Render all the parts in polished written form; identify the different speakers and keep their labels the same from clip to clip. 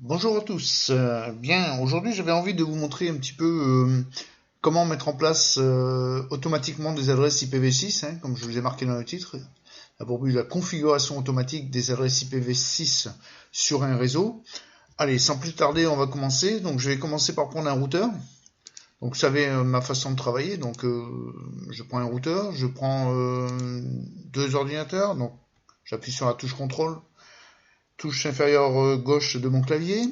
Speaker 1: Bonjour à tous. Bien, aujourd'hui j'avais envie de vous montrer un petit peu comment mettre en place automatiquement des adresses IPv6, comme je vous ai marqué dans le titre. A pour but la configuration automatique des adresses IPv6 sur un réseau. Allez, sans plus tarder, on va commencer. Donc je vais commencer par prendre un routeur. Donc vous savez ma façon de travailler. Donc je prends un routeur, je prends deux ordinateurs. Donc j'appuie sur la touche contrôle, touche inférieure gauche de mon clavier.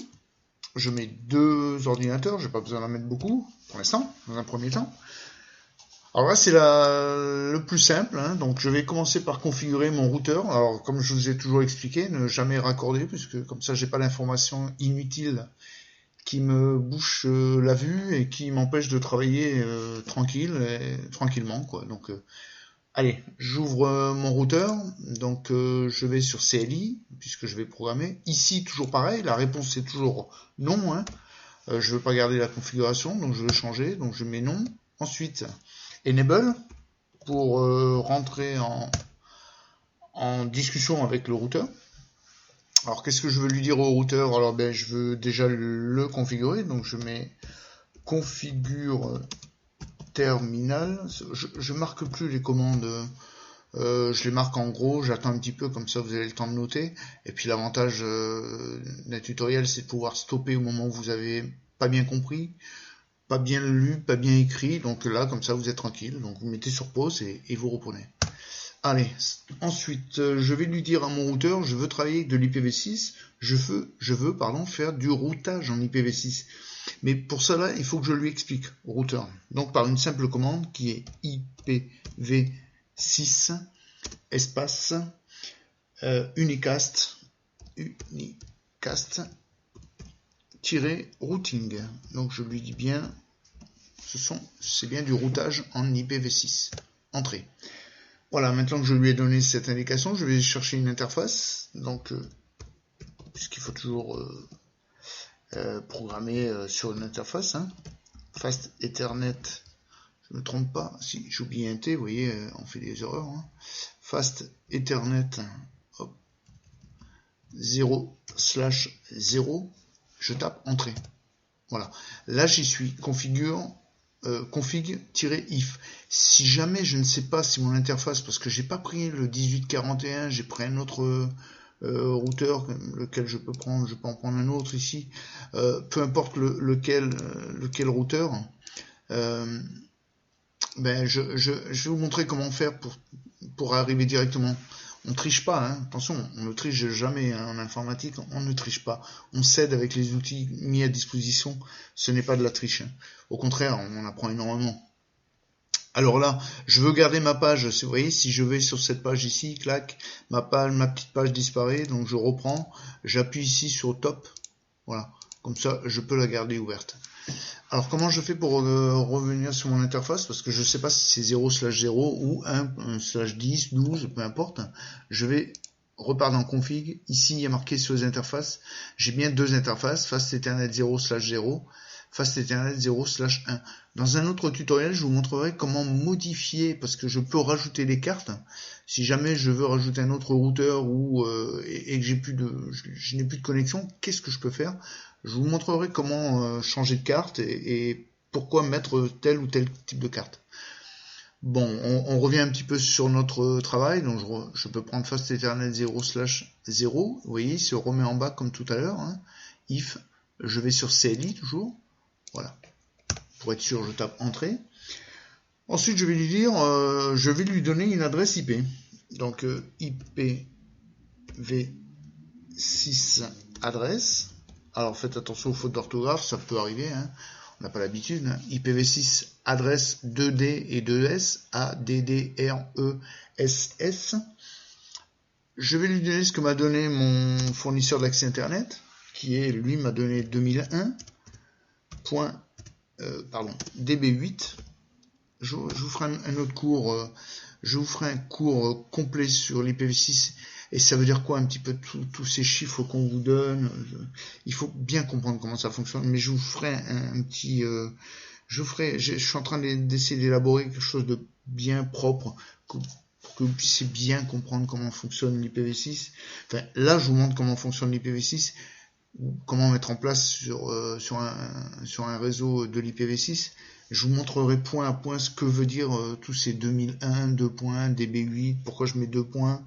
Speaker 1: Je mets deux ordinateurs, j'ai pas besoin d'en mettre beaucoup, pour l'instant, dans un premier temps. Alors là, c'est le plus simple, donc je vais commencer par configurer mon routeur. Alors, comme je vous ai toujours expliqué, ne jamais raccorder, puisque comme ça, j'ai pas l'information inutile qui me bouche la vue et qui m'empêche de travailler tranquillement, quoi. Donc, allez, j'ouvre mon routeur, donc je vais sur CLI, puisque je vais programmer. Ici, toujours pareil, la réponse c'est toujours non, je ne veux pas garder la configuration, donc je veux changer, donc je mets non. Ensuite, enable pour rentrer en discussion avec le routeur. Alors qu'est-ce que je veux lui dire au routeur? Alors ben je veux déjà le configurer, donc je mets configure terminal. Je marque plus les commandes, je les marque en gros, j'attends un petit peu, comme ça vous avez le temps de noter. Et puis l'avantage d'un tutoriel, c'est de pouvoir stopper au moment où vous avez pas bien compris, pas bien lu, pas bien écrit. Donc là, comme ça, vous êtes tranquille. Donc vous mettez sur pause et vous reprenez. Allez, ensuite, je vais lui dire à mon routeur, je veux travailler avec de l'IPv6, je veux faire du routage en IPv6. Mais pour cela, il faut que je lui explique au routeur. Donc par une simple commande qui est IPv6 espace unicast routing. Donc je lui dis bien, c'est bien du routage en IPv6. Entrée. Voilà, maintenant que je lui ai donné cette indication, je vais chercher une interface. Donc, puisqu'il faut toujours programmer sur une interface. Fast Ethernet, je ne me trompe pas. Si j'oublie un T, vous voyez, on fait des erreurs. Fast Ethernet, hop, 0/0, je tape entrée. Voilà. Là, j'y suis. Config-if. Si jamais je ne sais pas si mon interface, parce que j'ai pas pris le 1841, j'ai pris un autre routeur, lequel je peux prendre, je peux en prendre un autre ici, peu importe lequel routeur, ben je vais vous montrer comment faire pour arriver directement. On triche pas, attention, on ne triche jamais en informatique, on ne triche pas. On s'aide avec les outils mis à disposition, ce n'est pas de la triche. Au contraire, on apprend énormément. Alors là, je veux garder ma page, vous voyez, si je vais sur cette page ici, clac, ma petite page disparaît, donc je reprends, j'appuie ici sur top, voilà, comme ça je peux la garder ouverte. Alors comment je fais pour revenir sur mon interface, parce que je ne sais pas si c'est 0/0 ou 1/10, 12, peu importe. Je vais repartir dans config, ici il y a marqué sur les interfaces, j'ai bien deux interfaces, Fast Ethernet 0/0, Fast Ethernet 0/1. Dans un autre tutoriel, je vous montrerai comment modifier, parce que je peux rajouter des cartes. Si jamais je veux rajouter un autre routeur et que je n'ai plus de connexion, qu'est-ce que je peux faire? Je vous montrerai comment changer de carte et pourquoi mettre tel ou tel type de carte. Bon, on revient un petit peu sur notre travail. Donc je peux prendre Fast Ethernet 0/0. Vous voyez, il se remet en bas comme tout à l'heure. If, je vais sur CLI toujours. Voilà. Pour être sûr, je tape entrée. Ensuite, je vais lui dire, je vais lui donner une adresse IP. Donc IPv6 adresse. Alors faites attention aux fautes d'orthographe, ça peut arriver, on n'a pas l'habitude. IPv6 adresse 2D et 2S, ADDRESS. Je vais lui donner ce que m'a donné mon fournisseur d'accès internet, qui est, lui, m'a donné 2001.db8. Je vous ferai un autre cours, je vous ferai un cours complet sur l'IPv6 et ça veut dire quoi un petit peu tous ces chiffres qu'on vous donne. Il faut bien comprendre comment ça fonctionne, mais je vous ferai un petit, je suis en train d'essayer d'élaborer quelque chose de bien propre pour que vous puissiez bien comprendre comment fonctionne l'IPv6. Enfin, là, je vous montre comment fonctionne l'IPv6. comment mettre en place sur un réseau de l'IPv6. Je vous montrerai point à point ce que veut dire tous ces 2001, 2 points, DB8, pourquoi je mets 2 points,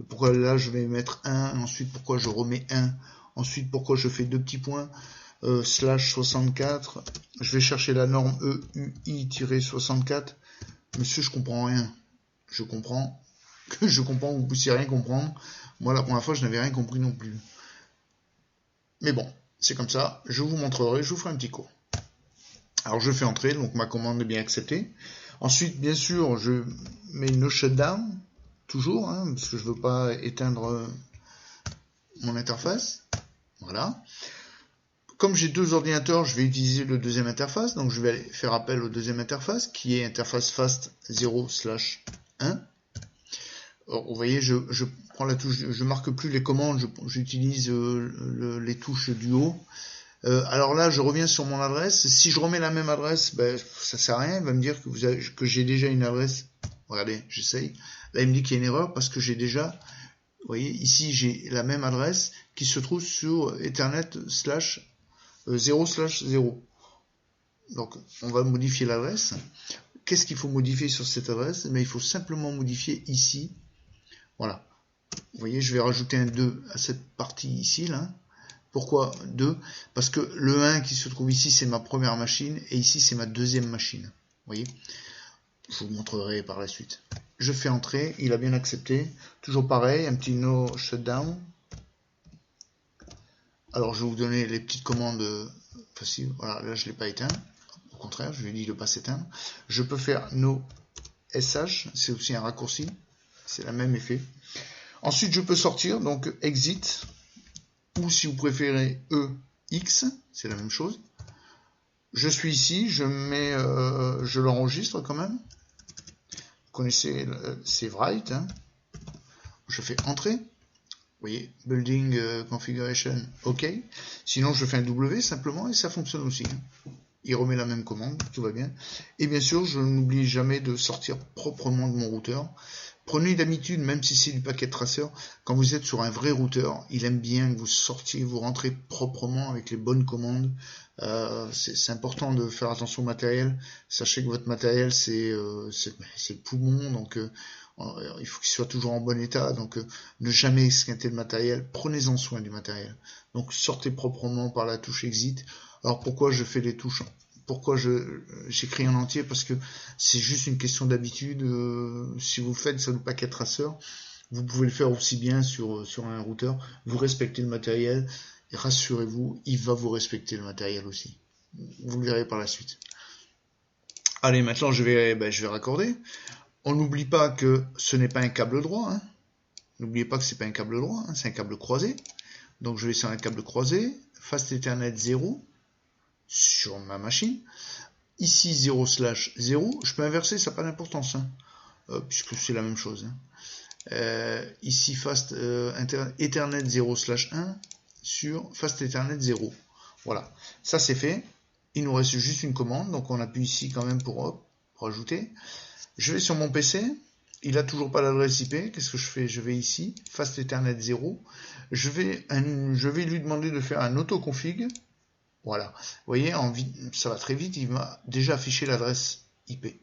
Speaker 1: pourquoi là je vais mettre 1, ensuite pourquoi je remets 1, ensuite pourquoi je fais 2 petits points, /64, je vais chercher la norme EUI-64, monsieur je comprends rien, je comprends que vous puissiez rien comprendre, moi la première fois je n'avais rien compris non plus. Mais bon, c'est comme ça, je vous montrerai, je vous ferai un petit cours. Alors je fais entrer, donc ma commande est bien acceptée. Ensuite, bien sûr, je mets no shutdown, toujours, hein, parce que je ne veux pas éteindre mon interface. Voilà. Comme j'ai deux ordinateurs, je vais utiliser le deuxième interface, donc je vais aller faire appel au deuxième interface, qui est interface fast 0/1. Vous voyez, je prends la touche, je marque plus les commandes, j'utilise les touches du haut. Alors là, je reviens sur mon adresse. Si je remets la même adresse, ben, ça sert à rien. Il va me dire que j'ai déjà une adresse. Regardez, j'essaye. Là, il me dit qu'il y a une erreur parce que j'ai déjà, vous voyez, ici, j'ai la même adresse qui se trouve sur Ethernet /0/0. Donc, on va modifier l'adresse. Qu'est-ce qu'il faut modifier sur cette adresse? Mais il faut simplement modifier ici. Voilà. Vous voyez, je vais rajouter un 2 à cette partie ici, là. Pourquoi 2? Parce que le 1 qui se trouve ici, c'est ma première machine, et ici, c'est ma deuxième machine. Vous voyez? Je vous montrerai par la suite. Je fais entrer, il a bien accepté. Toujours pareil, un petit no shutdown. Alors, je vais vous donner les petites commandes faciles. Voilà, là, je ne l'ai pas éteint. Au contraire, je lui ai dit de ne pas s'éteindre. Je peux faire no sh, c'est aussi un raccourci. C'est le même effet. Ensuite, je peux sortir, donc exit. Ou si vous préférez EX, c'est la même chose. Je suis ici, je l'enregistre quand même. Vous connaissez Save Write. Hein. Je fais entrer. Vous voyez, building configuration, OK. Sinon, je fais un W simplement et ça fonctionne aussi. Hein. Il remet la même commande, tout va bien. Et bien sûr, je n'oublie jamais de sortir proprement de mon routeur. Prenez d'habitude, même si c'est du paquet traceur, quand vous êtes sur un vrai routeur, il aime bien que vous sortiez, vous rentrez proprement avec les bonnes commandes. C'est important de faire attention au matériel. Sachez que votre matériel, c'est le poumon, donc il faut qu'il soit toujours en bon état. Donc ne jamais esquinter le matériel. Prenez-en soin du matériel. Donc sortez proprement par la touche exit. Alors pourquoi je fais les touches? Pourquoi j'écris en entier? Parce que c'est juste une question d'habitude. Si vous le faites sur le paquet traceur, vous pouvez le faire aussi bien sur un routeur. Vous respectez le matériel et rassurez-vous, il va vous respecter le matériel aussi. Vous le verrez par la suite. Allez, maintenant je vais raccorder. On n'oublie pas que ce n'est pas un câble droit. Hein. N'oubliez pas que c'est pas un câble droit, hein, c'est un câble croisé. Donc je vais sur un câble croisé, Fast Ethernet 0. Sur ma machine. Ici 0/0, je peux inverser, ça n'a pas d'importance, hein, puisque c'est la même chose. Hein. Ici Fast Ethernet 0/1 sur Fast Ethernet 0. Voilà, ça c'est fait. Il nous reste juste une commande, donc on appuie ici quand même pour ajouter. Je vais sur mon PC, il n'a toujours pas l'adresse IP. Qu'est-ce que je fais? Je vais ici, Fast Ethernet 0. Je vais lui demander de faire un autoconfig. Voilà, vous voyez, ça va très vite, il m'a déjà affiché l'adresse IP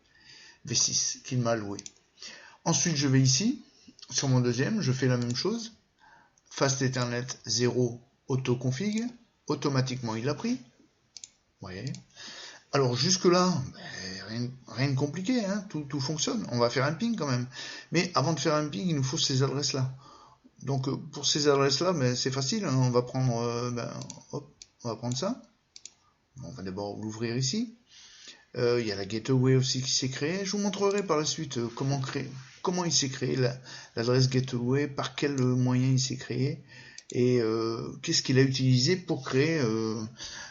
Speaker 1: V6 qu'il m'a alloué. Ensuite, je vais ici, sur mon deuxième, je fais la même chose. Fast Ethernet 0 autoconfig, automatiquement il l'a pris. Vous voyez. Alors jusque-là, rien de compliqué, hein, tout fonctionne. On va faire un ping quand même. Mais avant de faire un ping, il nous faut ces adresses-là. Donc pour ces adresses-là, c'est facile, hein, on va prendre on va prendre ça. On va d'abord l'ouvrir ici. Il y a la gateway aussi qui s'est créée. Je vous montrerai par la suite comment il s'est créé l'adresse gateway, par quel moyen il s'est créé et qu'est-ce qu'il a utilisé pour créer.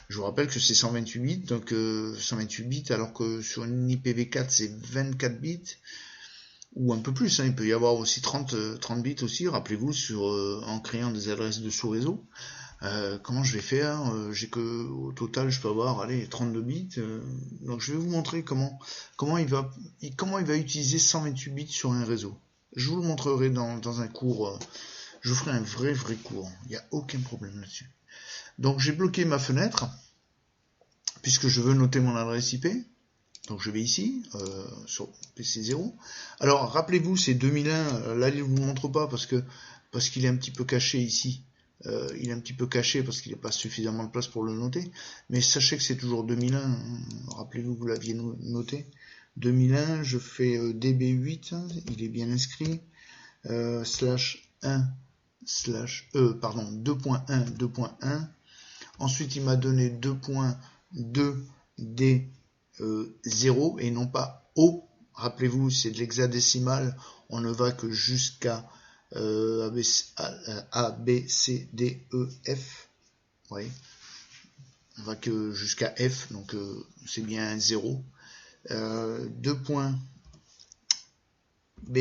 Speaker 1: Je vous rappelle que c'est 128 bits, donc 128 bits alors que sur une IPv4 c'est 24 bits ou un peu plus. Hein, il peut y avoir aussi 30 bits aussi. Rappelez-vous en créant des adresses de sous-réseau. Comment je vais faire? J'ai que au total je peux avoir 32 bits. Donc je vais vous montrer comment il va utiliser 128 bits sur un réseau. Je vous le montrerai dans un cours. Je vous ferai un vrai cours. Il n'y a aucun problème là-dessus. Donc j'ai bloqué ma fenêtre, puisque je veux noter mon adresse IP. Donc je vais ici, sur PC 0. Alors rappelez-vous, c'est 2001, là il ne vous montre pas parce qu'il est un petit peu caché ici. Il est un petit peu caché parce qu'il n'y a pas suffisamment de place pour le noter. Mais sachez que c'est toujours 2001, hein. Rappelez-vous que vous l'aviez noté. 2001, je fais DB8, il est bien inscrit, slash 1, slash, pardon, 2.1, 2.1. Ensuite, il m'a donné 2.2D 0 et non pas O. Rappelez-vous, c'est de l'hexadécimal, on ne va que jusqu'à A, B, C, D, E, F. Oui. On va que jusqu'à F, donc c'est bien 0. 2 points B,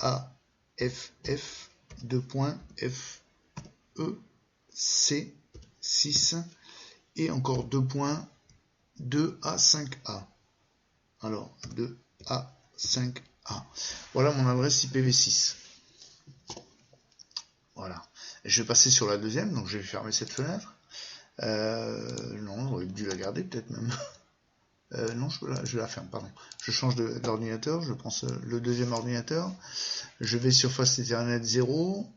Speaker 1: A, F, F, 2 points F, E, C, 6, et encore 2 points 2A, 5A. Alors, 2A, 5A. Voilà mon adresse IPv6. Voilà. Je vais passer sur la deuxième, donc je vais fermer cette fenêtre. Non, j'aurais dû la garder peut-être même. Non, je la ferme, pardon. Je change d'ordinateur, je prends le deuxième ordinateur. Je vais surface Ethernet 0.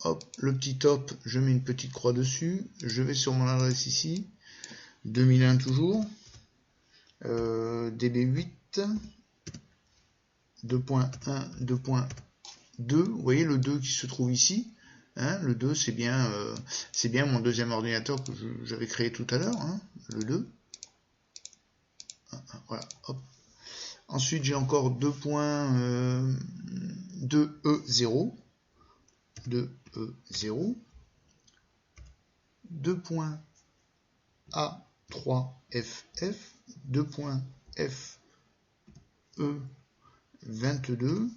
Speaker 1: Hop, le petit top, je mets une petite croix dessus. Je vais sur mon adresse ici. 2001 toujours. DB8. 2.1, 2.2. Vous voyez le 2 qui se trouve ici. Hein, le 2, c'est bien mon deuxième ordinateur que j'avais créé tout à l'heure. Hein, le 2. Voilà, hop. Ensuite, j'ai encore 2.2E0. 2E0. 2.A3FF. 2.FE22.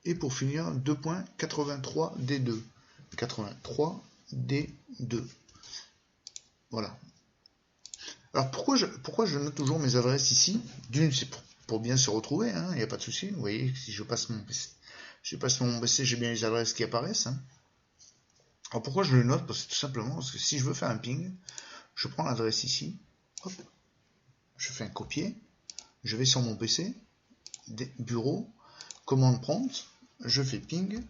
Speaker 1: Et pour finir, 2.83D2. 83D2. Voilà. Alors pourquoi je note toujours mes adresses ici? D'une, c'est pour bien se retrouver, hein, il n'y a pas de souci. Vous voyez, si je passe mon PC, j'ai bien les adresses qui apparaissent. Hein. Alors pourquoi je le note? Parce que tout simplement, parce que si je veux faire un ping, je prends l'adresse ici, hop, je fais un copier, je vais sur mon PC, bureau, commande prompt, je fais ping,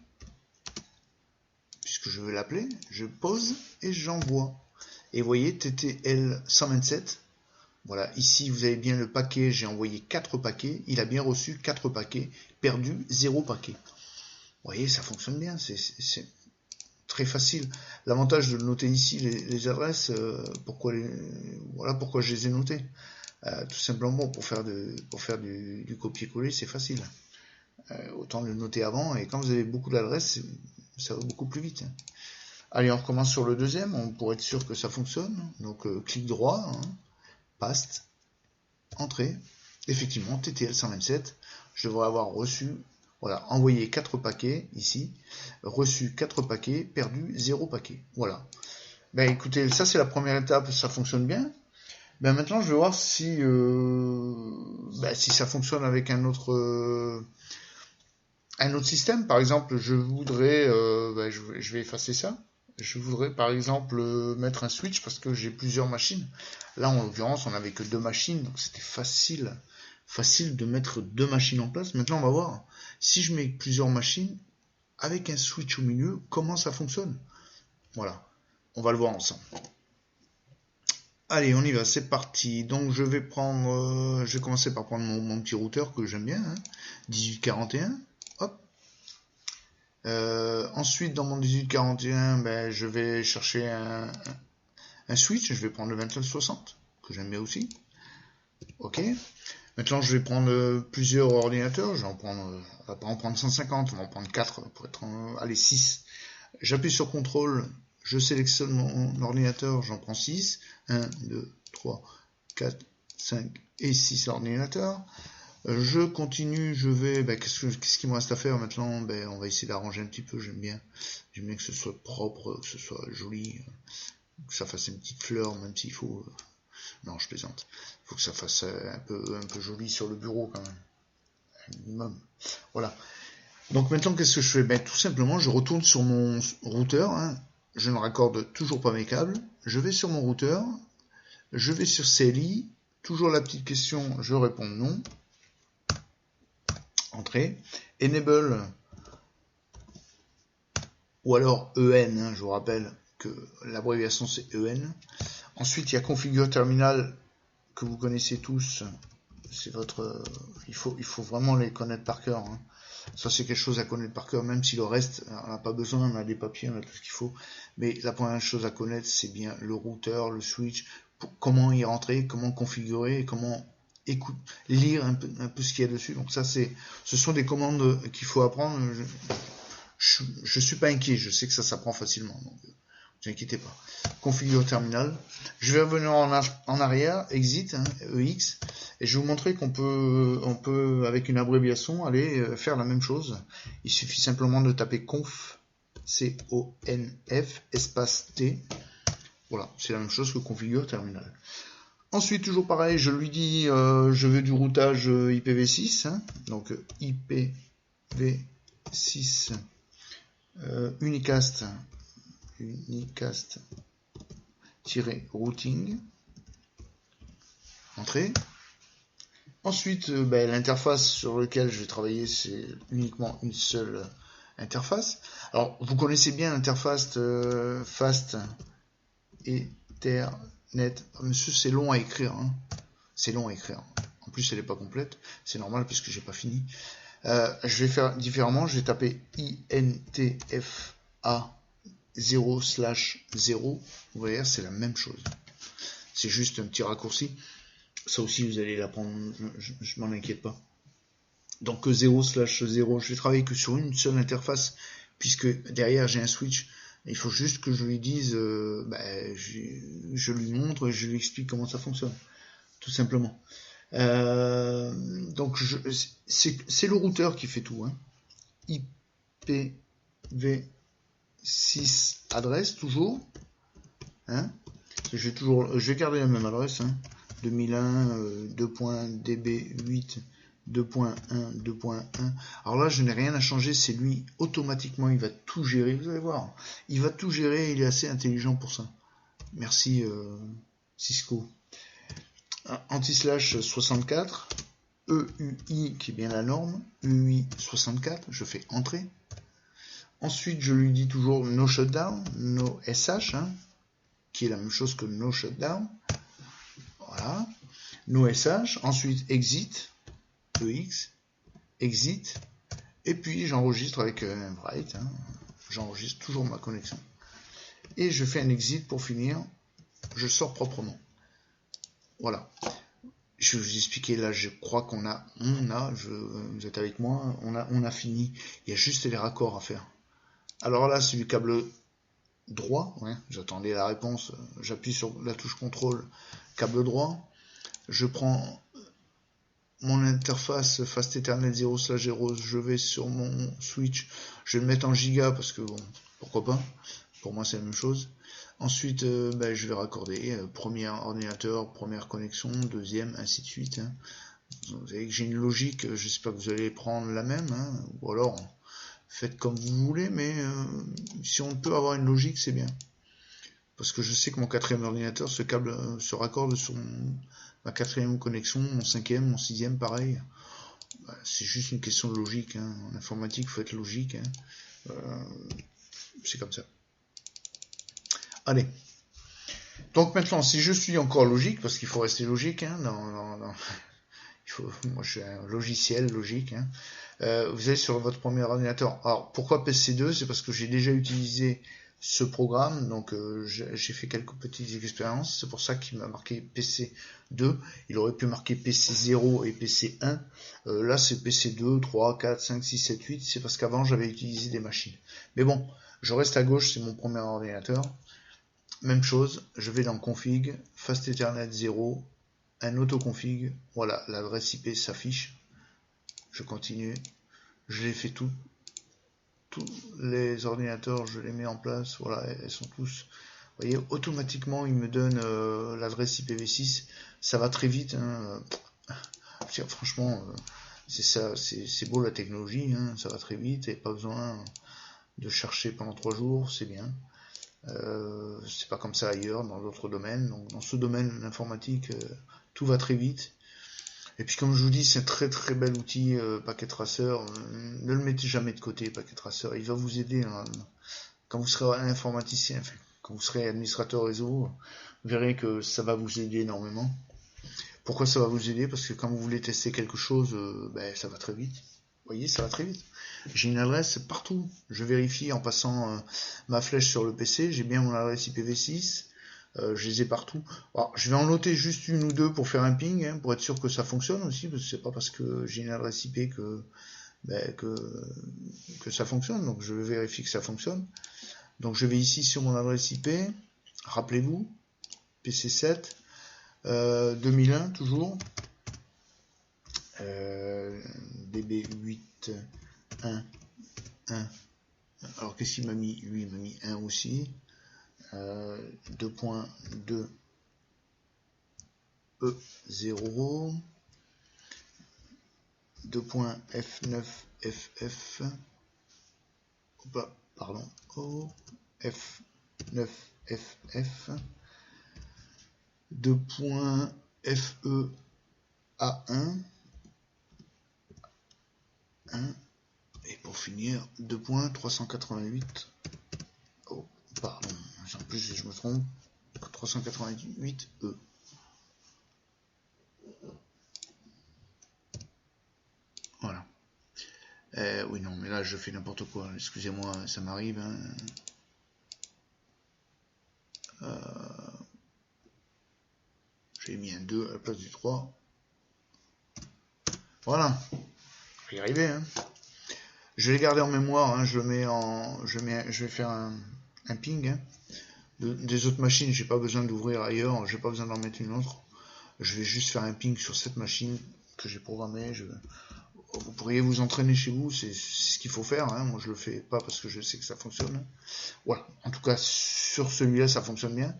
Speaker 1: puisque je veux l'appeler, je pose et j'envoie. Et vous voyez, TTL 127, voilà, ici vous avez bien le paquet, j'ai envoyé 4 paquets, il a bien reçu 4 paquets, perdu 0 paquet. Vous voyez, ça fonctionne bien, c'est très facile. L'avantage de noter ici les adresses, voilà pourquoi je les ai notées. Tout simplement pour faire du copier-coller, c'est facile. Autant le noter avant, et quand vous avez beaucoup d'adresses, ça va beaucoup plus vite. Allez, on recommence sur le deuxième, pour être sûr que ça fonctionne. Donc clic droit, hein, paste, entrée. Effectivement, TTL 127, je devrais avoir reçu, voilà, envoyé 4 paquets ici, reçu 4 paquets, perdu 0 paquet. Voilà. Ben écoutez, ça c'est la première étape, ça fonctionne bien. Ben maintenant je vais voir si ça fonctionne avec un autre système. Par exemple, je voudrais, je vais effacer ça. Je voudrais par exemple mettre un switch parce que j'ai plusieurs machines. Là en l'occurrence on n'avait que 2 machines, donc c'était facile de mettre 2 machines en place. Maintenant on va voir si je mets plusieurs machines avec un switch au milieu, comment ça fonctionne. Voilà, on va le voir ensemble. Allez, on y va, c'est parti. Donc je vais commencer par prendre mon petit routeur que j'aime bien, hein, 1841. Hop. Ensuite, dans mon 1841, je vais chercher un switch. Je vais prendre le 2960 que j'aime bien aussi. Ok. Maintenant, je vais prendre plusieurs ordinateurs. On va pas en prendre 150, on va en prendre 4 pour être allez, 6. J'appuie sur CTRL. Je sélectionne mon ordinateur, j'en prends 6. 1, 2, 3, 4, 5 et 6 ordinateurs. Je continue, je vais... qu'est-ce qu'il me reste à faire maintenant? On va essayer d'arranger un petit peu, j'aime bien que ce soit propre, que ce soit joli, que ça fasse une petite fleur, même s'il faut... Non, je plaisante. Il faut que ça fasse un peu joli sur le bureau quand même. Un minimum. Voilà. Donc maintenant, qu'est-ce que je fais? Tout simplement, je retourne sur mon routeur, hein, je ne raccorde toujours pas mes câbles. Je vais sur mon routeur, je vais sur CLI, toujours la petite question, je réponds non. Entrée. Enable, ou alors EN, hein, je vous rappelle que l'abréviation c'est EN. Ensuite, il y a Configure Terminal, que vous connaissez tous. C'est votre, il faut vraiment les connaître par cœur. Hein. Ça, c'est quelque chose à connaître par cœur, même si le reste, on n'a pas besoin, on a des papiers, on a tout ce qu'il faut. Mais la première chose à connaître, c'est bien le routeur, le switch, comment y rentrer, comment configurer, comment lire un peu ce qu'il y a dessus. Donc ça, ce sont des commandes qu'il faut apprendre. Je suis pas inquiet, je sais que ça s'apprend facilement. Donc, ne vous inquiétez pas. Configure terminal. Je vais revenir en arrière, exit, hein, EX, et je vais vous montrer qu'on peut, avec une abréviation, aller faire la même chose. Il suffit simplement de taper conf, C-O-N-F, espace T. Voilà, c'est la même chose que configure terminal. Ensuite, toujours pareil, je lui dis, je veux du routage IPv6, hein, donc IPv6 unicast-routing, entrée. Ensuite, l'interface sur laquelle je vais travailler, c'est uniquement une seule interface. Alors, vous connaissez bien l'interface Fast Ethernet. Monsieur, c'est long à écrire. Hein. C'est long à écrire. En plus, elle n'est pas complète. C'est normal puisque j'ai pas fini. Je vais faire différemment. Je vais taper INTFA 0/0. Vous voyez, c'est la même chose. C'est juste un petit raccourci. Ça aussi, vous allez l'apprendre. Je m'en inquiète pas. Donc 0/0. Je vais travailler que sur une seule interface puisque derrière j'ai un switch. Il faut juste que je lui dise, je lui montre, je lui explique comment ça fonctionne, tout simplement. Donc c'est le routeur qui fait tout. Hein. IPv6 adresse toujours. Hein. Je vais garder la même adresse. Hein. 2001 2.db8 2.1 2.1. Alors là, je n'ai rien à changer, c'est lui automatiquement, il va tout gérer. Vous allez voir, il va tout gérer. Il est assez intelligent pour ça. Merci Cisco. Anti/slash 64 EUI qui est bien la norme, EUI 64. Je fais entrer. Ensuite, je lui dis toujours no shutdown, no SH, hein, qui est la même chose que no shutdown. Voilà. No SH. Ensuite, exit. EX. Exit. Et puis, j'enregistre avec un write. Hein. J'enregistre toujours ma connexion. Et je fais un exit pour finir. Je sors proprement. Voilà. Je vais vous expliquer là, je crois qu'on a, vous êtes avec moi, on a fini. Il y a juste les raccords à faire. Alors là, c'est du câble droit. Ouais, j'attendais la réponse. J'appuie sur la touche contrôle, câble droit. Je prends mon interface Fast Ethernet 0/0. Je vais sur mon switch. Je vais le mettre en giga parce que bon, pourquoi pas. Pour moi, c'est la même chose. Ensuite, je vais raccorder premier ordinateur, première connexion, deuxième, ainsi de suite. Hein. Vous savez que j'ai une logique, j'espère que vous allez prendre la même, hein, ou alors faites comme vous voulez, mais si on peut avoir une logique, c'est bien. Parce que je sais que mon quatrième ordinateur, ce câble se raccorde sur ma quatrième connexion, mon cinquième, mon sixième, pareil. C'est juste une question de logique. Hein. En informatique, il faut être logique. Hein. C'est comme ça. Allez. Donc maintenant, si je suis encore logique, parce qu'il faut rester logique, hein, moi je suis un logiciel logique, hein, vous allez sur votre premier ordinateur. Alors pourquoi PC2? C'est parce que j'ai déjà utilisé ce programme, donc j'ai fait quelques petites expériences, c'est pour ça qu'il m'a marqué PC2, il aurait pu marquer PC0 et PC1, là c'est PC2, 3, 4, 5, 6, 7, 8, c'est parce qu'avant j'avais utilisé des machines. Mais bon, je reste à gauche, c'est mon premier ordinateur. Même chose, je vais dans config, Fast Ethernet 0, un autoconfig, voilà, l'adresse IP s'affiche. Je continue, je les fais tous les ordinateurs, je les mets en place, voilà, elles sont tous. Vous voyez, automatiquement, il me donne l'adresse IPv6, ça va très vite. Hein. Franchement, c'est ça, c'est beau la technologie, hein, ça va très vite, et pas besoin de chercher pendant 3 jours, c'est bien. C'est pas comme ça ailleurs, dans d'autres domaines. Donc dans ce domaine, l'informatique, tout va très vite. Et puis comme je vous dis, c'est un très très bel outil, Packet Tracer. Ne le mettez jamais de côté, Packet Tracer. Il va vous aider hein, quand vous serez informaticien, enfin, quand vous serez administrateur réseau. Vous verrez que ça va vous aider énormément. Pourquoi ça va vous aider? Parce que quand vous voulez tester quelque chose, ça va très vite. Vous voyez, ça va très vite. J'ai une adresse partout. Je vérifie en passant ma flèche sur le PC. J'ai bien mon adresse IPv6. Je les ai partout. Alors, je vais en noter juste une ou deux pour faire un ping, hein, pour être sûr que ça fonctionne aussi, parce que c'est pas parce que j'ai une adresse IP que ça fonctionne. Donc je vérifie que ça fonctionne. Donc je vais ici sur mon adresse IP. Rappelez-vous, PC7, 2001 toujours. DB811. Alors qu'est-ce qu'il m'a mis? Lui il m'a mis 1 aussi. 2.2 E0 2.F9FF pardon F9FF 2.FEA1 et pour finir 2.388 pardon, en plus je me trompe, 388E. Voilà. Oui, non, mais là je fais n'importe quoi. Excusez-moi, ça m'arrive. Hein. J'ai mis un 2 à la place du 3. Voilà. Je vais y arriver. Hein. Je vais les garder en mémoire. Hein. Je vais faire un ping. Hein. Des autres machines, j'ai pas besoin d'ouvrir ailleurs. J'ai pas besoin d'en mettre une autre. Je vais juste faire un ping sur cette machine que j'ai programmée. Vous pourriez vous entraîner chez vous, c'est ce qu'il faut faire. Hein. Moi, je le fais pas parce que je sais que ça fonctionne. Voilà. En tout cas, sur celui-là, ça fonctionne bien.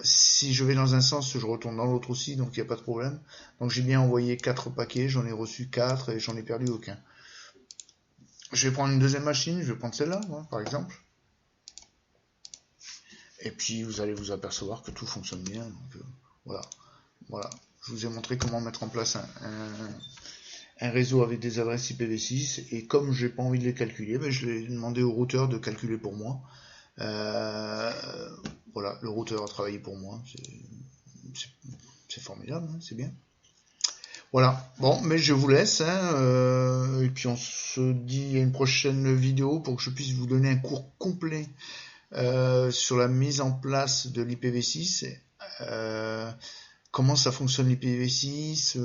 Speaker 1: Si je vais dans un sens, je retourne dans l'autre aussi, donc il n'y a pas de problème. Donc j'ai bien envoyé 4 paquets, j'en ai reçu 4 et j'en ai perdu aucun. Je vais prendre une deuxième machine, je vais prendre celle-là, par exemple. Et puis vous allez vous apercevoir que tout fonctionne bien. Donc, voilà. Je vous ai montré comment mettre en place un réseau avec des adresses IPv6. Et comme j'ai pas envie de les calculer, je l'ai demandé au routeur de calculer pour moi. Voilà, le routeur a travaillé pour moi. C'est formidable, hein, c'est bien. Voilà, bon, mais je vous laisse, hein, et puis on se dit à une prochaine vidéo pour que je puisse vous donner un cours complet sur la mise en place de l'IPv6, comment ça fonctionne l'IPv6.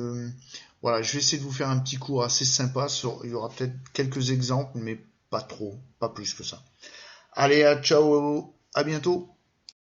Speaker 1: Voilà, je vais essayer de vous faire un petit cours assez sympa, il y aura peut-être quelques exemples, mais pas trop, pas plus que ça. Allez, ciao, à bientôt.